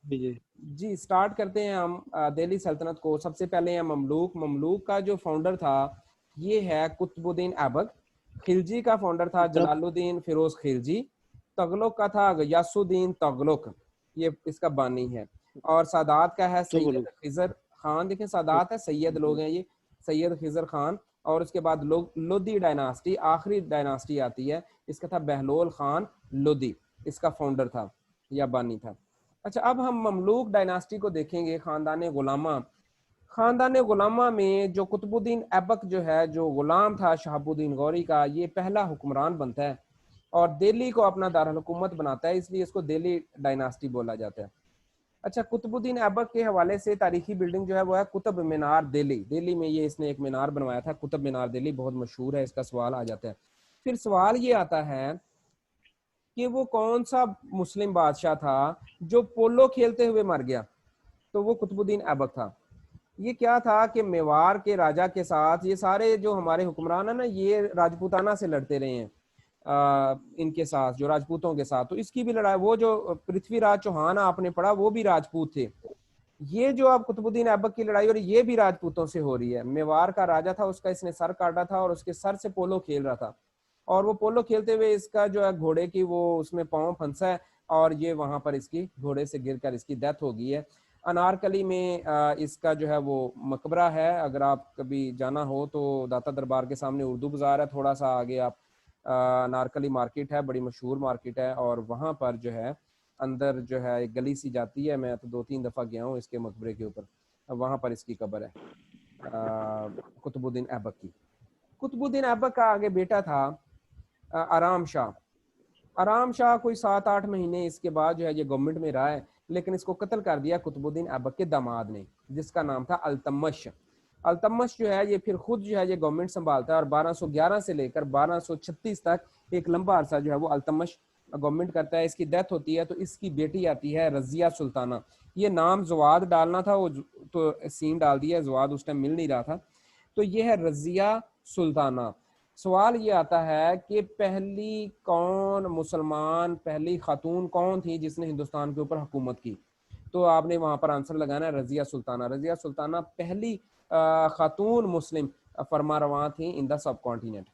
जी जी। जी start करते हैं हम दिल्ली सल्तनत को। सबसे पहले है ममलूक। ममलूक का जो फाउंडर था ये है कुतुबुद्दीन ऐबक। खिलजी का फाउंडर था मतलब जलालुद्दीन फिरोज खिलजी। तगलक का था गयासुद्दीन तगलक, ये इसका बानी है। और सादात का है सैयद तुगलक। खिजर खान। देखें सादात है, सैयद लोग हैं ये, सैयद खिजर खान। और उसके बाद लोग लोधी डायनास्टी, आखिरी डायनास्टी आती है, इसका था बहलोल खान लोधी, इसका फाउंडर था या बानी था। अच्छा अब हम ममलूक डायनास्टी को देखेंगे, खानदान गुलामा। खानदान गुलामा में जो कुतुबुद्दीन ऐबक जो है, जो गुलाम था शहाबुद्दीन गौरी का, ये पहला हुक्मरान बनता है और दिल्ली को अपना दारुल हुकूमत बनाता है, इसलिए इसको दिल्ली डायनास्टी बोला जाता है। अच्छा कुतुबुद्दीन ऐबक के हवाले से तारीखी बिल्डिंग जो है वो है कुतुब मीनार दिल्ली। दिल्ली में ये इसने एक मीनार बनवाया था, कुतुब मीनार दिल्ली, बहुत मशहूर है, इसका सवाल आ जाता है। फिर सवाल ये आता है कि वो कौन सा मुस्लिम बादशाह था जो पोलो खेलते हुए मर गया, तो वो कुतुबुद्दीन ऐबक था। ये क्या था कि मेवाड़ के राजा के साथ ये सारे जो हमारे हुक्मरान है ना, ये राजपूताना से लड़ते रहे हैं, इनके साथ, जो राजपूतों के साथ। तो इसकी भी लड़ाई, वो जो पृथ्वीराज चौहान आपने पढ़ा वो भी राजपूत थे। ये जो अब कुतुबुद्दीन ऐबक की लड़ाई हो रही है ये भी राजपूतों से हो रही है। मेवाड़ का राजा था, उसका इसने सर काटा था और उसके सर से पोलो खेल रहा था। और वो पोलो खेलते हुए इसका जो है घोड़े की वो उसमें पाँव फंसा है और ये वहां पर इसकी घोड़े से गिरकर इसकी डेथ हो गई है। अनारकली में इसका जो है वो मकबरा है। अगर आप कभी जाना हो तो दाता दरबार के सामने उर्दू बाजार है, थोड़ा सा आगे आप अनारकली मार्केट है, बड़ी मशहूर मार्केट है, और वहाँ पर जो है अंदर जो है एक गली सी जाती है, मैं तो 2-3 दफ़ा गया हूँ इसके मकबरे के ऊपर, वहाँ पर इसकी कब्र है कुतुबुद्दीन ऐबक की। कुतुबुद्दीन ऐबक का आगे बेटा था आराम शाह। आराम शाह कोई 7-8 महीने इसके बाद जो है ये गवर्नमेंट में रहा है, लेकिन इसको कत्ल कर दिया कुतुबुद्दीन ऐबक के दामाद ने, जिसका नाम था अल्तमश। अल्तमश जो है ये फिर खुद जो है ये गवर्नमेंट संभालता है और 1211 से लेकर 1236 तक एक लंबा अरसा जो है वो अल्तमश गवर्नमेंट करता है। इसकी डेथ होती है तो इसकी बेटी आती है रजिया सुल्ताना। ये नाम जवाद डालना था, वो तो सीन डाल दिया, जवाद उस टाइम मिल नहीं रहा था, तो ये है रजिया सुल्ताना। सवाल ये आता है कि पहली कौन मुसलमान, पहली खातून कौन थी जिसने हिंदुस्तान के ऊपर हुकूमत की, तो आपने वहां पर आंसर लगाना है रजिया सुल्ताना। रजिया सुल्ताना पहली खातून मुस्लिम फरमारवां थी इन द सब कॉन्टिनेंट।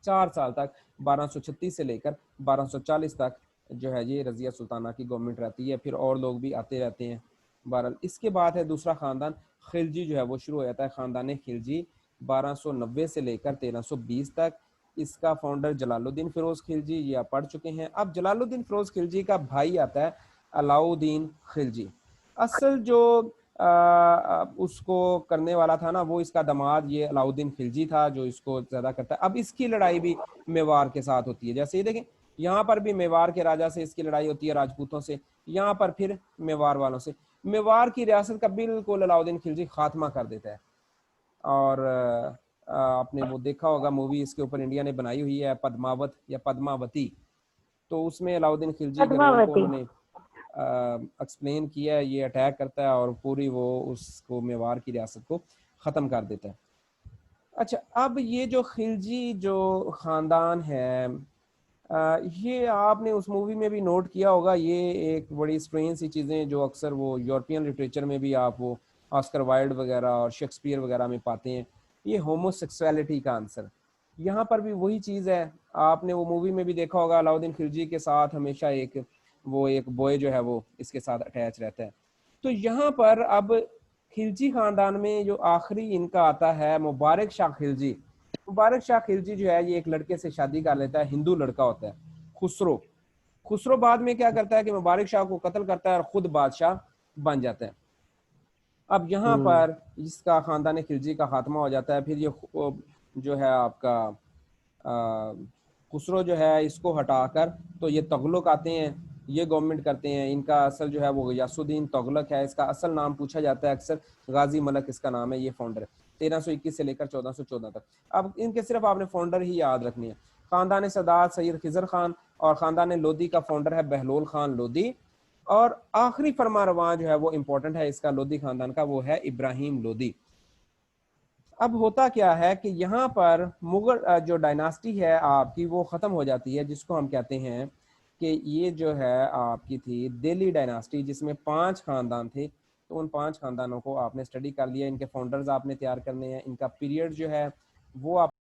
4 साल तक 1236 से लेकर 1240 तक जो है ये रजिया सुल्ताना की गवर्नमेंट रहती है, फिर और लोग भी आते रहते हैं। बहरहाल इसके बाद है दूसरा खानदान खिलजी जो है वो शुरू हो जाता है, खानदान खिलजी 1290 से लेकर 1320 तक। इसका फाउंडर जलालुद्दीन फिरोज खिलजी, ये आप पढ़ चुके हैं। अब जलालुद्दीन फिरोज खिलजी का भाई आता है अलाउद्दीन खिलजी। असल जो उसको करने वाला था ना, वो इसका दामाद ये अलाउद्दीन खिलजी था जो इसको ज्यादा करता है। अब इसकी लड़ाई भी मेवाड़ के साथ होती है, जैसे ये देखें यहाँ पर भी मेवाड़ के राजा से इसकी लड़ाई होती है, राजपूतों से, यहाँ पर फिर मेवाड़ वालों से। मेवाड़ की रियासत का बिल्कुल अलाउद्दीन खिलजी खात्मा कर देता है। और आपने वो देखा होगा मूवी इसके ऊपर इंडिया ने बनाई हुई है, पद्मावत या पद्मावती, तो उसमें अलाउद्दीन खिलजी के रोल को पद्मावती। उन्होंने एक्सप्लेन किया है। ये अटैक करता है और पूरी वो उसको मेवाड़ की रियासत को ख़त्म कर देता है। अच्छा अब ये जो खिलजी जो ख़ानदान है, ये आपने उस मूवी में भी नोट किया होगा, ये एक बड़ी स्ट्रेंज सी चीज़ें जो अक्सर वो यूरोपियन लिटरेचर में भी आप वो ऑस्कर वाइल्ड वगैरह और शेक्सपियर वगैरह में पाते हैं, ये होमोसेक्सुअलिटी का आंसर। यहाँ पर भी वही चीज़ है, आपने वो मूवी में भी देखा होगा, अलाउद्दीन खिलजी के साथ हमेशा एक वो एक बॉय जो है वो इसके साथ अटैच रहता है। तो यहाँ पर अब खिलजी खानदान में जो आखिरी इनका आता है मुबारक शाह खिलजी। मुबारक शाह खिलजी जो है ये एक लड़के से शादी कर लेता है, हिंदू लड़का होता है खुसरो। खुसरो बाद में क्या करता है कि मुबारक शाह को कत्ल करता है और खुद बादशाह बन जाता है। अब यहाँ पर इसका खानदान खिलजी का खात्मा हो जाता है। फिर ये जो है आपका खुसरो जो है इसको हटाकर तो ये तगलक आते हैं, ये गवर्नमेंट करते हैं। इनका असल जो है वो गयासुद्दीन तगलक है, इसका असल नाम पूछा जाता है अक्सर, गाजी मलक इसका नाम है, ये फाउंडर है 1321 से लेकर 1414 तक। अब इनके सिर्फ आपने फाउंडर ही याद रखनी है। खानदान सदात सैयद खिजर खान, और खानदान लोधी का फाउंडर है बहलोल खान लोधी। और आखिरी फरमारवां जो है वो इंपॉर्टेंट है इसका लोधी खानदान का, वो है इब्राहिम लोधी। अब होता क्या है कि यहाँ पर मुगल जो डायनास्टी है आपकी वो ख़त्म हो जाती है, जिसको हम कहते हैं कि ये जो है आपकी थी दिल्ली डायनास्टी, जिसमें 5 खानदान थे। तो उन 5 खानदानों को आपने स्टडी कर लिया, इनके फाउंडर्स आपने तैयार करने हैं, इनका पीरियड जो है वो